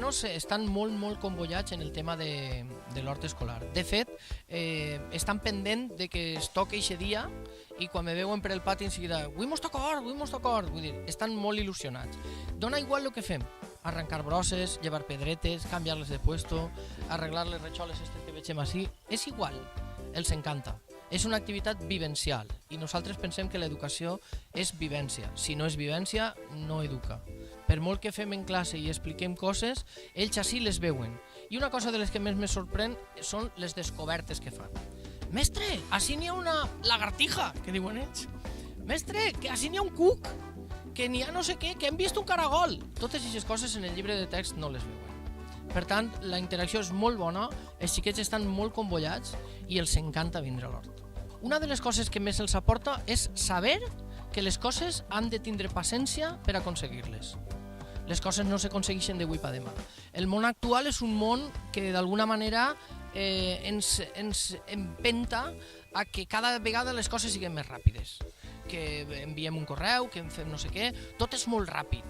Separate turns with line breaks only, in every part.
nanos estan molt combollats en el tema de l'hort escolar. De fet, estan pendent de que es toqui eixe dia i quan me veuen per el pati enseguida «Avui mos toca hort!» Vull dir, estan molt il·lusionats. Dona igual el que fem, arrencar brosses, llevar pedretes, canviar-les de puesto, arreglar les ratxoles que vegem així, és igual, els encanta. És una activitat vivencial i nosaltres pensem que l'educació és vivència. Si no és vivència, no educa. Per molt que fem en classe i expliquem coses, ells així les veuen. I una cosa de les que més me sorprèn són les descobertes que fan. Mestre, així n'hi ha una lagartija, que diuen ells. Mestre, que així n'hi ha un cuc, que n'hi ha no sé què, que hem vist un caragol. Totes aquestes coses en el llibre de text no les veuen. Per tant, la interacció és molt bona, els xiquets estan molt combollats i els encanta vindre a l'hort. Una de les coses que més els aporta és saber que les coses han de tindre paciència per aconseguir-les. Les coses no s'aconsegueixen d'avui per demà. El món actual és un món que d'alguna manera ens empenta a que cada vegada les coses siguin més ràpides. Que enviem un correu, que fem no sé què, tot és molt ràpid.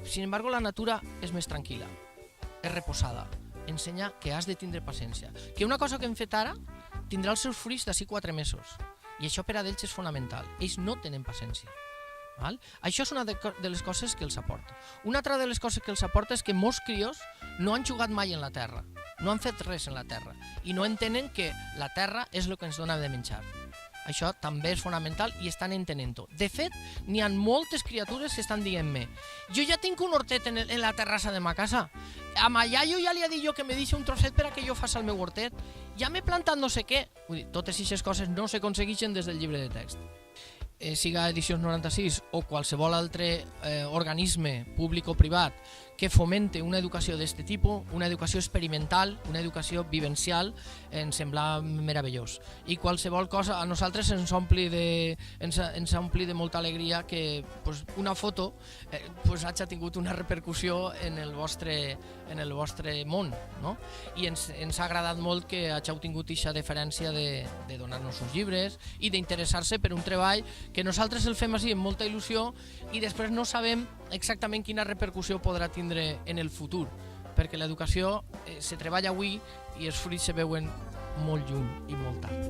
Sin embargo, la natura és més tranquil·la, és reposada, ensenya que has de tindre paciència. Que una cosa que hem fet ara tindrà els seus fruits d'ací 4 mesos. I això per a ells és fonamental. Ells no tenen paciència. Val? Això és una de les coses que els aporta. Una altra de les coses que els aporta és que molts crios no han jugat mai en la terra, no han fet res en la terra i no entenen que la terra és el que ens dona de menjar. Això també és fonamental i estan entenent-ho. De fet, n'hi ha moltes criatures que estan dient-me jo ja tinc un hortet en la terrassa de ma casa. A ma iaio ja li ha dit jo que me deixi un trosset per a que jo faci el meu hortet. Ja m'he plantat no sé què. Vull dir, totes aquestes coses no s'aconsegueixen des del llibre de text. Siga Edicions 96 o qualsevol altre organisme públic o privat que fomente una educació d'aquest tipus, una educació experimental, una educació vivencial, ens sembla meravellós. I qualsevol cosa a nosaltres ens ompli de molta alegria que una foto hagi tingut una repercussió en el vostre món. I ens ha agradat molt que hàgiu tingut aquesta deferència de donar-nos uns llibres i d'interessar-se per un treball que nosaltres el fem així amb molta il·lusió i després no sabem exactament quina repercussió podrà tindre en el futur, perquè l'educació se treballa avui i els fruits se veuen molt lluny i molt tard.